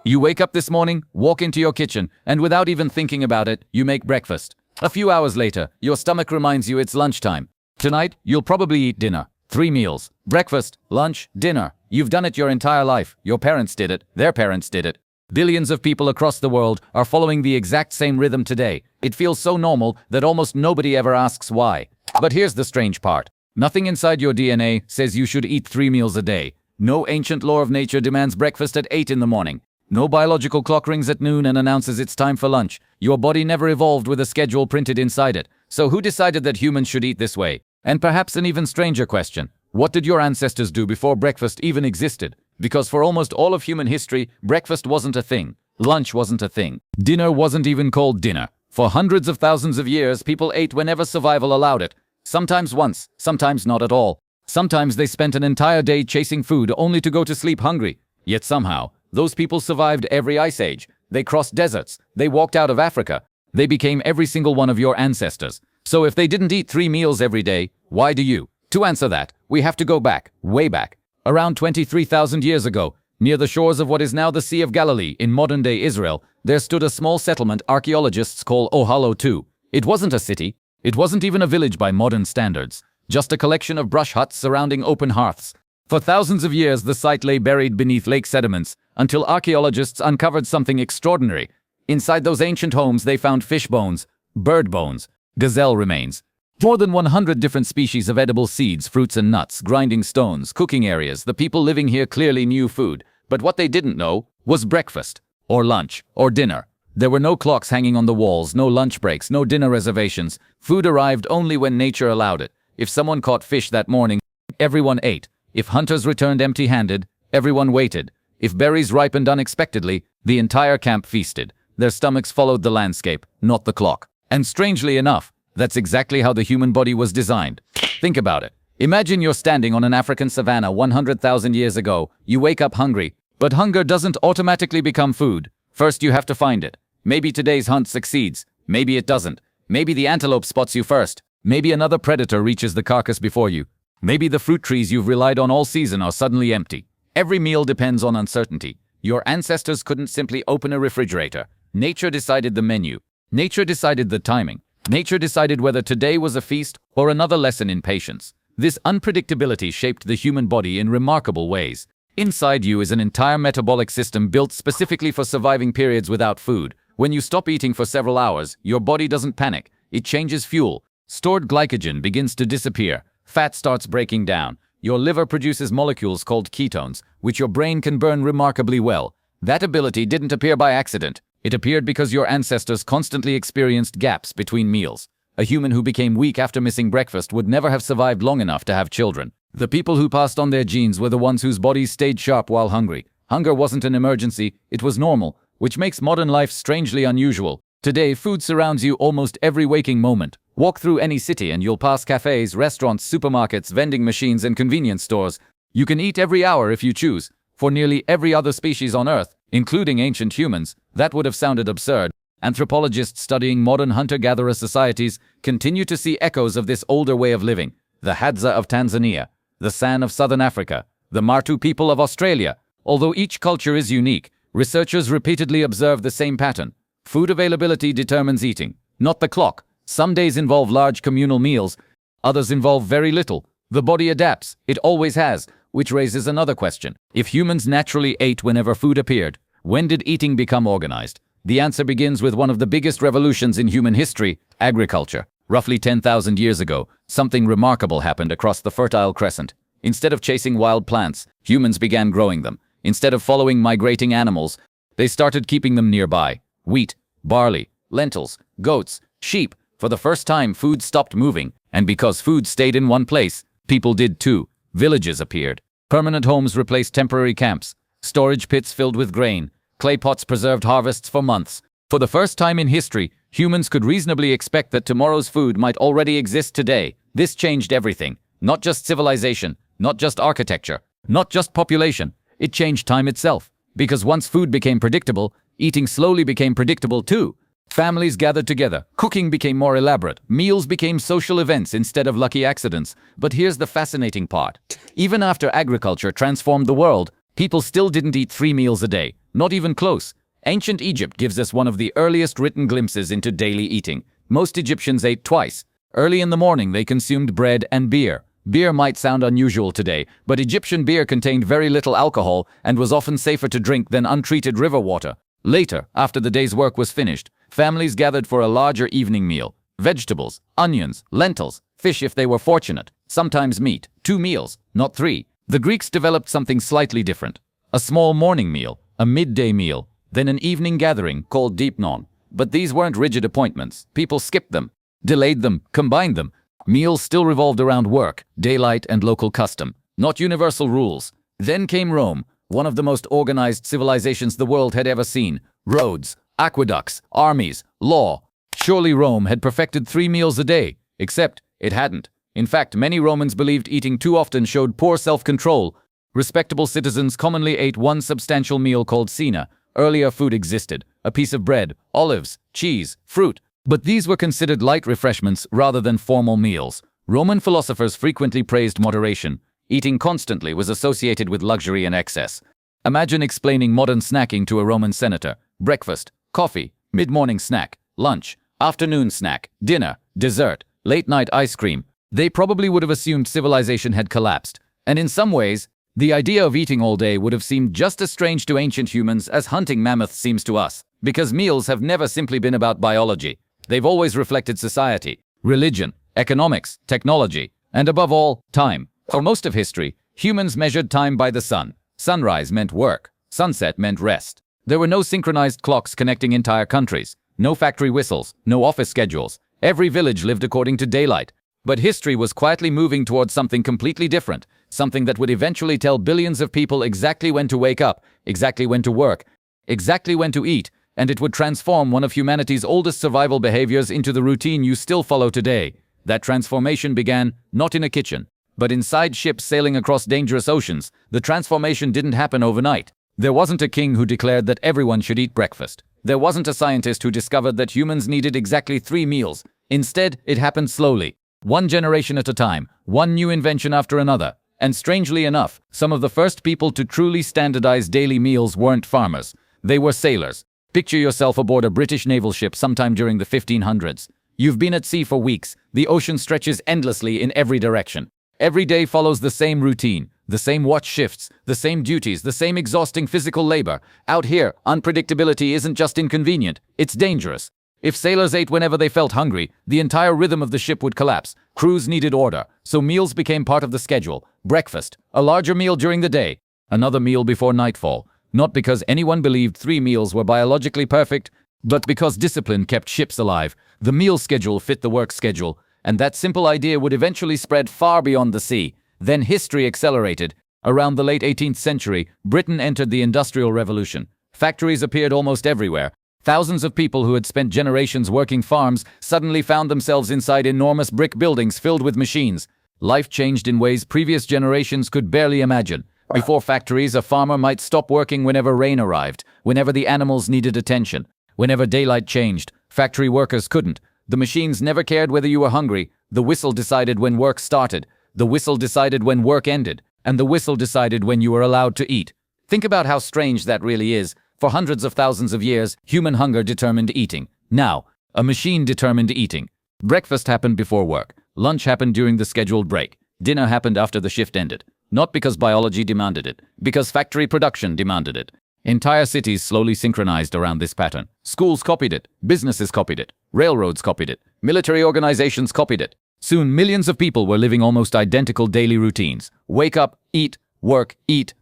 You wake up this morning, walk into your kitchen, and without even thinking about it, you make breakfast. A few hours later, your stomach reminds you it's lunchtime. Tonight, you'll probably eat dinner. 3 meals. Breakfast, lunch, dinner. You've done it your entire life. Your parents did it. Their parents did it. Billions of people across the world are following the exact same rhythm today. It feels so normal that almost nobody ever asks why. But here's the strange part. Nothing inside your DNA says you should eat 3 meals a day. No ancient law of nature demands breakfast at 8 in the morning. No biological clock rings at noon and announces it's time for lunch. Your body never evolved with a schedule printed inside it. So who decided that humans should eat this way? And perhaps an even stranger question. What did your ancestors do before breakfast even existed? Because for almost all of human history, breakfast wasn't a thing. Lunch wasn't a thing. Dinner wasn't even called dinner. For hundreds of thousands of years, people ate whenever survival allowed it. Sometimes once, sometimes not at all. Sometimes they spent an entire day chasing food only to go to sleep hungry. Yet somehow, those people survived every ice age. They crossed deserts. They walked out of Africa. They became every single one of your ancestors. So if they didn't eat 3 meals every day, why do you? To answer that, we have to go back, way back. Around 23,000 years ago, near the shores of what is now the Sea of Galilee in modern-day Israel, there stood a small settlement archaeologists call Ohalo II. It wasn't a city. It wasn't even a village by modern standards. Just a collection of brush huts surrounding open hearths. For thousands of years, the site lay buried beneath lake sediments until archaeologists uncovered something extraordinary. Inside those ancient homes, they found fish bones, bird bones, gazelle remains, more than 100 different species of edible seeds, fruits and nuts, grinding stones, cooking areas. The people living here clearly knew food, but what they didn't know was breakfast, or lunch, or dinner. There were no clocks hanging on the walls, no lunch breaks, no dinner reservations. Food arrived only when nature allowed it. If someone caught fish that morning, everyone ate. If hunters returned empty-handed, everyone waited. If berries ripened unexpectedly, the entire camp feasted. Their stomachs followed the landscape, not the clock. And strangely enough, that's exactly how the human body was designed. Think about it. Imagine you're standing on an African savanna 100,000 years ago. You wake up hungry, but hunger doesn't automatically become food. First, you have to find it. Maybe today's hunt succeeds. Maybe it doesn't. Maybe the antelope spots you first. Maybe another predator reaches the carcass before you. Maybe the fruit trees you've relied on all season are suddenly empty. Every meal depends on uncertainty. Your ancestors couldn't simply open a refrigerator. Nature decided the menu. Nature decided the timing. Nature decided whether today was a feast or another lesson in patience. This unpredictability shaped the human body in remarkable ways. Inside you is an entire metabolic system built specifically for surviving periods without food. When you stop eating for several hours, your body doesn't panic. It changes fuel. Stored glycogen begins to disappear. Fat starts breaking down. Your liver produces molecules called ketones, which your brain can burn remarkably well. That ability didn't appear by accident. It appeared because your ancestors constantly experienced gaps between meals. A human who became weak after missing breakfast would never have survived long enough to have children. The people who passed on their genes were the ones whose bodies stayed sharp while hungry. Hunger wasn't an emergency, it was normal, which makes modern life strangely unusual. Today, food surrounds you almost every waking moment. Walk through any city and you'll pass cafes, restaurants, supermarkets, vending machines, and convenience stores. You can eat every hour if you choose. For nearly every other species on Earth, including ancient humans, that would have sounded absurd. Anthropologists studying modern hunter-gatherer societies continue to see echoes of this older way of living. The Hadza of Tanzania, the San of Southern Africa, the Martu people of Australia. Although each culture is unique, researchers repeatedly observe the same pattern. Food availability determines eating, not the clock. Some days involve large communal meals, others involve very little. The body adapts, it always has, which raises another question. If humans naturally ate whenever food appeared, when did eating become organized? The answer begins with one of the biggest revolutions in human history, agriculture. Roughly 10,000 years ago, something remarkable happened across the Fertile Crescent. Instead of chasing wild plants, humans began growing them. Instead of following migrating animals, they started keeping them nearby. Wheat, barley, lentils, goats, sheep. For the first time, food stopped moving, and because food stayed in one place, people did too. Villages appeared. Permanent homes replaced temporary camps. Storage pits filled with grain. Clay pots preserved harvests for months. For the first time in history, humans could reasonably expect that tomorrow's food might already exist today. This changed everything. Not just civilization, not just architecture, not just population. It changed time itself. Because once food became predictable, eating slowly became predictable too. Families gathered together. Cooking became more elaborate. Meals became social events instead of lucky accidents. But here's the fascinating part. Even after agriculture transformed the world, people still didn't eat 3 meals a day. Not even close. Ancient Egypt gives us one of the earliest written glimpses into daily eating. Most Egyptians ate twice. Early in the morning, they consumed bread and beer. Beer might sound unusual today, but Egyptian beer contained very little alcohol and was often safer to drink than untreated river water. Later, after the day's work was finished, families gathered for a larger evening meal. Vegetables, onions, lentils, fish if they were fortunate, sometimes meat. 2 meals, not 3. The Greeks developed something slightly different. A small morning meal, a midday meal, then an evening gathering called deipnon. But these weren't rigid appointments. People skipped them, delayed them, combined them. Meals still revolved around work, daylight, and local custom, not universal rules. Then came Rome, one of the most organized civilizations the world had ever seen. Roads, aqueducts, armies, law. Surely Rome had perfected 3 meals a day, except it hadn't. In fact, many Romans believed eating too often showed poor self-control. Respectable citizens commonly ate one substantial meal called cena. Earlier food existed, a piece of bread, olives, cheese, fruit. But these were considered light refreshments rather than formal meals. Roman philosophers frequently praised moderation. Eating constantly was associated with luxury and excess. Imagine explaining modern snacking to a Roman senator. Breakfast, coffee, mid-morning snack, lunch, afternoon snack, dinner, dessert, late-night ice cream. They probably would have assumed civilization had collapsed. And in some ways, the idea of eating all day would have seemed just as strange to ancient humans as hunting mammoths seems to us. Because meals have never simply been about biology. They've always reflected society, religion, economics, technology, and above all, time. For most of history, humans measured time by the sun. Sunrise meant work. Sunset meant rest. There were no synchronized clocks connecting entire countries. No factory whistles. No office schedules. Every village lived according to daylight. But history was quietly moving towards something completely different. Something that would eventually tell billions of people exactly when to wake up, exactly when to work, exactly when to eat, and it would transform one of humanity's oldest survival behaviors into the routine you still follow today. That transformation began not in a kitchen, but inside ships sailing across dangerous oceans. The transformation didn't happen overnight. There wasn't a king who declared that everyone should eat breakfast. There wasn't a scientist who discovered that humans needed exactly 3 meals. Instead, it happened slowly, one generation at a time, one new invention after another. And strangely enough, some of the first people to truly standardize daily meals weren't farmers. They were sailors. Picture yourself aboard a British naval ship sometime during the 1500s. You've been at sea for weeks. The ocean stretches endlessly in every direction. Every day follows the same routine, the same watch shifts, the same duties, the same exhausting physical labor. Out here, unpredictability isn't just inconvenient, it's dangerous. If sailors ate whenever they felt hungry, the entire rhythm of the ship would collapse. Crews needed order, so meals became part of the schedule. Breakfast, a larger meal during the day, another meal before nightfall. Not because anyone believed 3 meals were biologically perfect, but because discipline kept ships alive. The meal schedule fit the work schedule, and that simple idea would eventually spread far beyond the sea. Then history accelerated. Around the late 18th century, Britain entered the Industrial Revolution. Factories appeared almost everywhere. Thousands of people who had spent generations working farms suddenly found themselves inside enormous brick buildings filled with machines. Life changed in ways previous generations could barely imagine. Before factories, a farmer might stop working whenever rain arrived, whenever the animals needed attention, whenever daylight changed. Factory workers couldn't. The machines never cared whether you were hungry. The whistle decided when work started. The whistle decided when work ended. And the whistle decided when you were allowed to eat. Think about how strange that really is. For hundreds of thousands of years, human hunger determined eating. Now, a machine determined eating. Breakfast happened before work. Lunch happened during the scheduled break. Dinner happened after the shift ended. Not because biology demanded it, because factory production demanded it. Entire cities slowly synchronized around this pattern. Schools copied it, businesses copied it, railroads copied it, military organizations copied it. Soon millions of people were living almost identical daily routines. Wake up, eat, work, eat,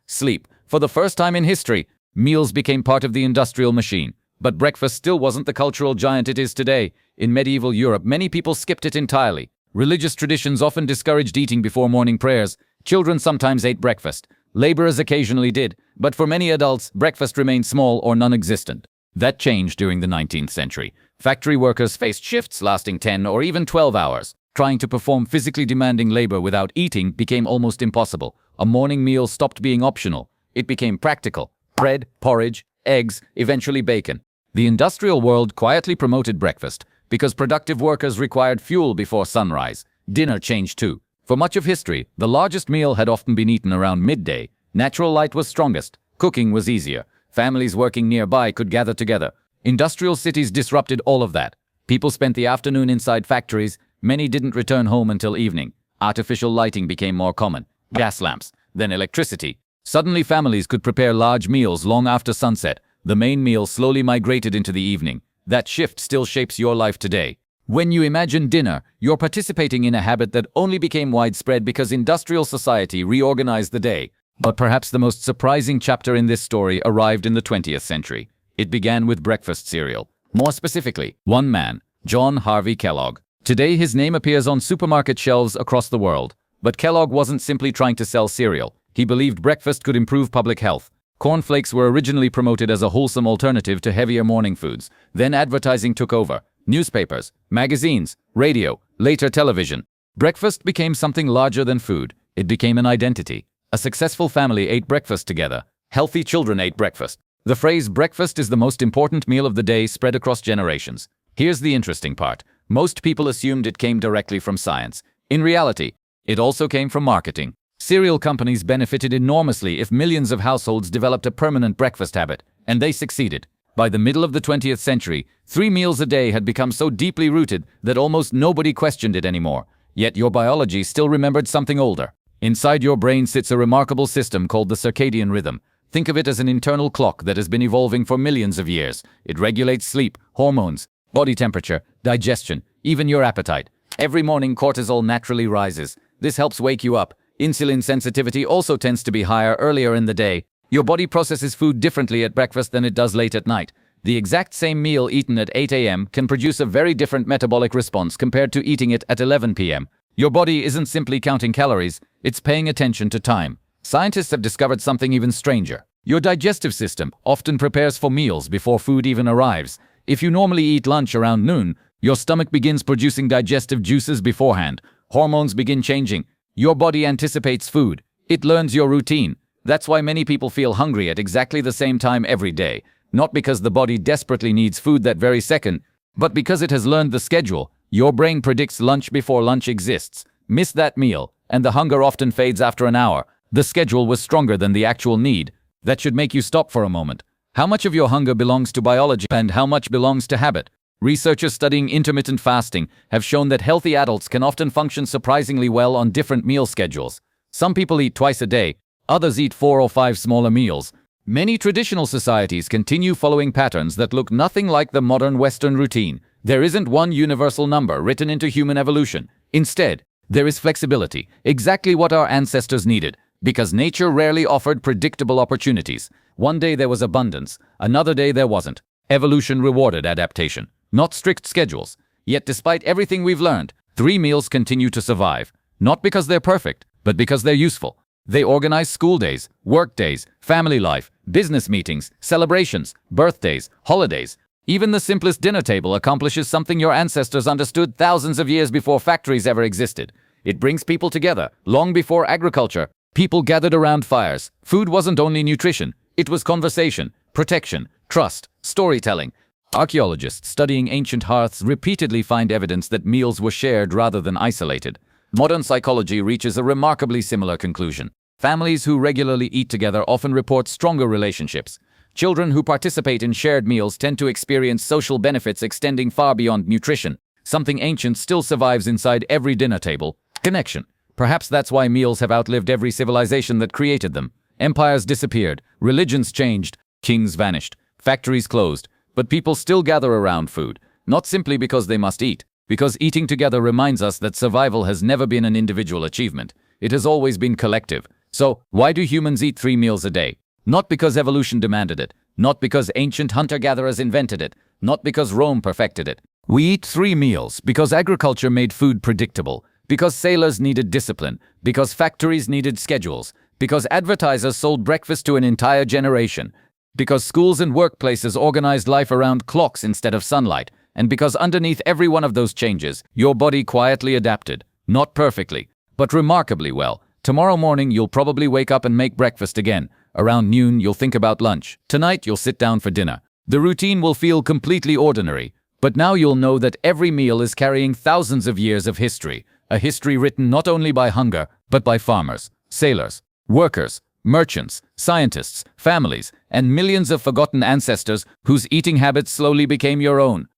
sleep. For the first time in history, meals became part of the industrial machine. But breakfast still wasn't the cultural giant it is today. In medieval Europe, many people skipped it entirely. Religious traditions often discouraged eating before morning prayers. Children sometimes ate breakfast. Laborers occasionally did, but for many adults, breakfast remained small or non-existent. That changed during the 19th century. Factory workers faced shifts lasting 10 or even 12 hours. Trying to perform physically demanding labor without eating became almost impossible. A morning meal stopped being optional. It became practical. Bread, porridge, eggs, eventually bacon. The industrial world quietly promoted breakfast because productive workers required fuel before sunrise. Dinner changed too. For much of history, the largest meal had often been eaten around midday. Natural light was strongest. Cooking was easier. Families working nearby could gather together. Industrial cities disrupted all of that. People spent the afternoon inside factories. Many didn't return home until evening. Artificial lighting became more common. Gas lamps, then electricity. Suddenly families could prepare large meals long after sunset. The main meal slowly migrated into the evening. That shift still shapes your life today. When you imagine dinner, you're participating in a habit that only became widespread because industrial society reorganized the day. But perhaps the most surprising chapter in this story arrived in the 20th century. It began with breakfast cereal. More specifically, one man, John Harvey Kellogg. Today his name appears on supermarket shelves across the world. But Kellogg wasn't simply trying to sell cereal. He believed breakfast could improve public health. Cornflakes were originally promoted as a wholesome alternative to heavier morning foods. Then advertising took over. Newspapers, magazines, radio, later television. Breakfast became something larger than food. It became an identity. A successful family ate breakfast together. Healthy children ate breakfast. The phrase breakfast is the most important meal of the day spread across generations. Here's the interesting part. Most people assumed it came directly from science. In reality, it also came from marketing. Cereal companies benefited enormously if millions of households developed a permanent breakfast habit, and they succeeded. By the middle of the 20th century, 3 meals a day had become so deeply rooted that almost nobody questioned it anymore. Yet your biology still remembered something older. Inside your brain sits a remarkable system called the circadian rhythm. Think of it as an internal clock that has been evolving for millions of years. It regulates sleep, hormones, body temperature, digestion, even your appetite. Every morning cortisol naturally rises. This helps wake you up. Insulin sensitivity also tends to be higher earlier in the day. Your body processes food differently at breakfast than it does late at night. The exact same meal eaten at 8 a.m. can produce a very different metabolic response compared to eating it at 11 p.m. Your body isn't simply counting calories, it's paying attention to time. Scientists have discovered something even stranger. Your digestive system often prepares for meals before food even arrives. If you normally eat lunch around noon, your stomach begins producing digestive juices beforehand. Hormones begin changing. Your body anticipates food. It learns your routine. That's why many people feel hungry at exactly the same time every day. Not because the body desperately needs food that very second, but because it has learned the schedule. Your brain predicts lunch before lunch exists. Miss that meal, and the hunger often fades after an hour. The schedule was stronger than the actual need. That should make you stop for a moment. How much of your hunger belongs to biology and how much belongs to habit? Researchers studying intermittent fasting have shown that healthy adults can often function surprisingly well on different meal schedules. Some people eat twice a day, others eat 4 or 5 smaller meals. Many traditional societies continue following patterns that look nothing like the modern Western routine. There isn't one universal number written into human evolution. Instead, there is flexibility, exactly what our ancestors needed, because nature rarely offered predictable opportunities. One day there was abundance, another day there wasn't. Evolution rewarded adaptation, not strict schedules. Yet despite everything we've learned, 3 meals continue to survive. Not because they're perfect, but because they're useful. They organize school days, work days, family life, business meetings, celebrations, birthdays, holidays. Even the simplest dinner table accomplishes something your ancestors understood thousands of years before factories ever existed. It brings people together. Long before agriculture, people gathered around fires. Food wasn't only nutrition, it was conversation, protection, trust, storytelling. Archaeologists studying ancient hearths repeatedly find evidence that meals were shared rather than isolated. Modern psychology reaches a remarkably similar conclusion. Families who regularly eat together often report stronger relationships. Children who participate in shared meals tend to experience social benefits extending far beyond nutrition. Something ancient still survives inside every dinner table: connection. Perhaps that's why meals have outlived every civilization that created them. Empires disappeared, religions changed, kings vanished, factories closed, but people still gather around food, not simply because they must eat, because eating together reminds us that survival has never been an individual achievement. It has always been collective. So, why do humans eat 3 meals a day? Not because evolution demanded it, not because ancient hunter-gatherers invented it, not because Rome perfected it. We eat 3 meals because agriculture made food predictable, because sailors needed discipline, because factories needed schedules, because advertisers sold breakfast to an entire generation, because schools and workplaces organized life around clocks instead of sunlight, and because underneath every one of those changes, your body quietly adapted. Not perfectly, but remarkably well. Tomorrow morning you'll probably wake up and make breakfast again. Around noon you'll think about lunch. Tonight you'll sit down for dinner. The routine will feel completely ordinary, but now you'll know that every meal is carrying thousands of years of history. A history written not only by hunger, but by farmers, sailors, workers, merchants, scientists, families, and millions of forgotten ancestors whose eating habits slowly became your own.